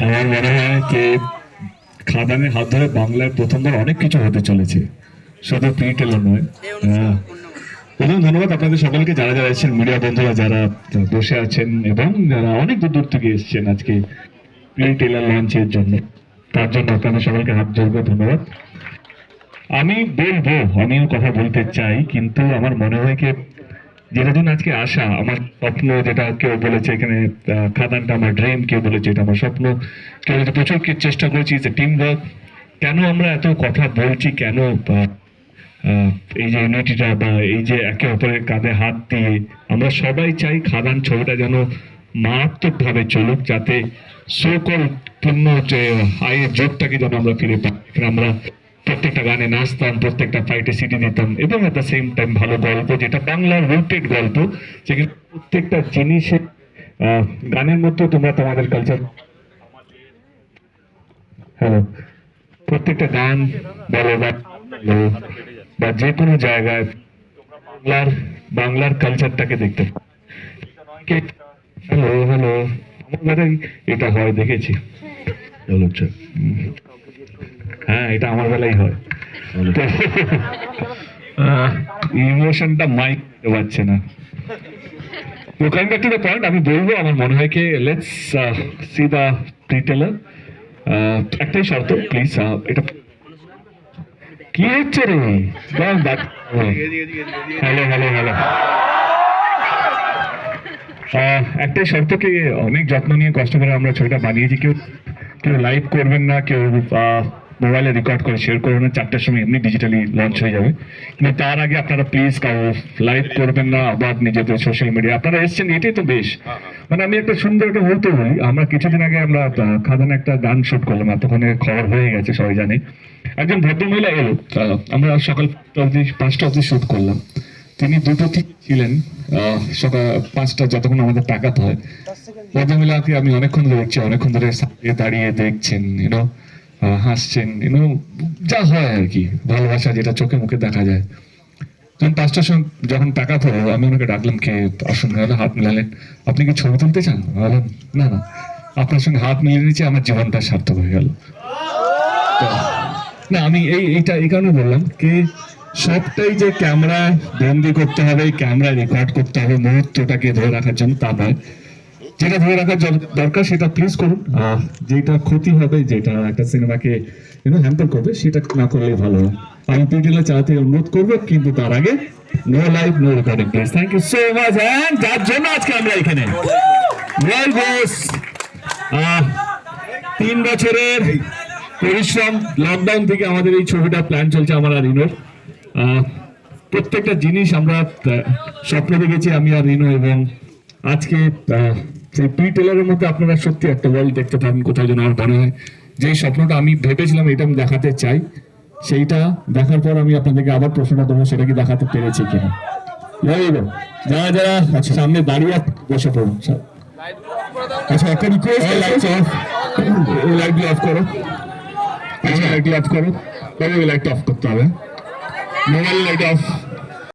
আমার মনে হয় যে খাদানের হাত ধরে বাংলায় প্রথমবার অনেক কিছু হতে চলেছে, শুধু প্রিটেলর নয়। প্রথম ধন্যবাদ আপনাদের সকলকে, যারা যারা এসেছেন, মিডিয়া বন্ধুরা যারা বসে আছেন এবং যারা অনেক দূর দূর থেকে এসেছেন আজকে প্রিটেলর লঞ্চের জন্য, তার জন্য আপনাদের সকলকে হাত জোড় করে ধন্যবাদ। আমি বলবো, আমিও কথা বলতে চাই, কিন্তু আমার মনে হয় কি যেটা জন্য আজকে আসা, আমার স্বপ্ন, যেটা কেউ বলেছে এখানে খাদানটা আমার ড্রিম, কেউ বলেছে এটা আমার স্বপ্ন, কেউ বলেছে প্রচুর চেষ্টা করেছি, টিম ওয়ার্ক। কেন আমরা এত কথা বলছি, কেন এই যে ইউনিটিটা বা এই যে একে অপরের কাঁধে হাত দিয়ে আমরা সবাই চাই খাদান ছবিটা যেন মারাত্মকভাবে চলুক, যাতে সকল পূর্ণ যে আয়ের জোরটাকে যেন আমরা ফিরে পাই। আমরা প্রত্যেকটা গানে নাচতাম, প্রত্যেকটা ফাইটে সিটি দিতাম, এবং এট দ্য সেম টাইম ভালো গল্প, যেটা বাংলার রুটেড গল্প, যেখানে প্রত্যেকটা জিনিসের গানের মধ্যে তোমরা তোমাদের কালচার, হ্যালো, প্রত্যেকটা গান বলো বা যে কোনো জায়গায় বাংলার বাংলার কালচারটাকে দেখতে। হ্যালো হ্যালো, আমার বেলায় এটা হয় দেখেছি। হ্যাঁ, এটা আমার বেলায় হয়। ইমোশনটা মাইক পাচ্ছে না। তো coming back to the point, আমি বলবো আমার মনে হয় কি লেটস সি দ্য প্রিটেলার। একটাই শর্ত প্লিজ, এটা কি হচ্ছে রে? হ্যালো হ্যালো হ্যালো, একটাই শর্ত কি, অনেক যত্ন নিয়ে কষ্ট করে আমরা ছবিটা বানিয়েছি, কেউ কেউ লাইভ করবেন না, কেউ মোবাইলে রেকর্ড করে শেয়ার করবেন না, 4টার সময় এমনি ডিজিটালি লঞ্চ হয়ে যাবে। কিন্তু তার আগে আপনারা প্লিজ কাউ লাইভ করবেন না, আবার নিজেদের সোশ্যাল মিডিয়া আপনারা এসছেন, এটাই তো বেশ। মানে আমি একটা সুন্দর একটা মুহূর্ত বলি, আমরা কিছুদিন আগে আমরা খাদানে একটা গান শুট করলাম, এতক্ষণে খবর হয়ে গেছে, সবাই জানে। একজন ভদ্রমহিলা এলো, আমরা সকাল 5টা অবধি শুট করলাম। তিনি দুটো ঠিক ছিলেন, সকাল 5টা, যতক্ষণ আমাদের টাকাতে হয়। ভদ্রমহিলাকে আমি অনেকক্ষণ ধরে দেখছি, অনেকক্ষণ ধরে দাঁড়িয়ে দেখছেন, হাসছেন, যা হয় আর কি, ভালোবাসা যেটা চোখে মুখে দেখা যায়। তখন 5টার সময় যখন টাকা হলো, আমি ওনাকে ডাকলাম, কে আসুন, হাত মিলালেন, আপনি কি ছবি তুলতে চান? বললাম না না, আপনার সঙ্গে হাত মিলিয়ে নিয়েছি, আমার জীবনটা সার্থক হয়ে গেল। না, আমি এইটা এই কারণে বললাম কি, সবটাই যে ক্যামেরা বন্দি করতে হবে, ক্যামেরা রেকর্ড করতে হবে মুহূর্তটাকে ধরে রাখার জন্য, তা নয়। যেটা ধরে রাখার দরকার সেটা প্লিজ করুন, যেটা ক্ষতি হবে, যেটা একটা সিনেমাকে হ্যাম্পার করবে, সেটা না করলে ভালো হয়। আমি পিটিএল চালাতে অনুরোধ করবো, কিন্তু তার আগে no live no recording please. Thank you so much. And যার জন্য আজকে আমরা এখানে 3 বছরের পরিশ্রম, লকডাউন থেকে আমাদের এই ছবিটা প্ল্যান চলছে আমার আর রিনোর। প্রত্যেকটা জিনিস আমরা স্বপ্ন দেখেছি আমি আর রিনো, এবং আজকে সেই প্রিটেলারের মধ্যে আপনারা সত্যি একটা ওয়ার্ল্ড দেখতে পাবেন কোথাও যেন। আমার মনে হয় যে স্বপ্নটা আমি ভেবেছিলাম এটা আমি দেখাতে চাই, সেইটা দেখার পর আমি আপনাদেরকে আবার প্রশ্নটা দেবো, সেটা কি দেখাতে পেরেছি কিনা। যারা যারা আচ্ছা সামনে দাঁড়িয়ে বসে পড়ুন। আচ্ছা, একটা রিকোয়েস্ট, লাইটগুলো অফ করো। আচ্ছা, লাইটগুলো অফ করো, তবে লাইটটা অফ করতে হবে, মোবাইল লাইট অফ।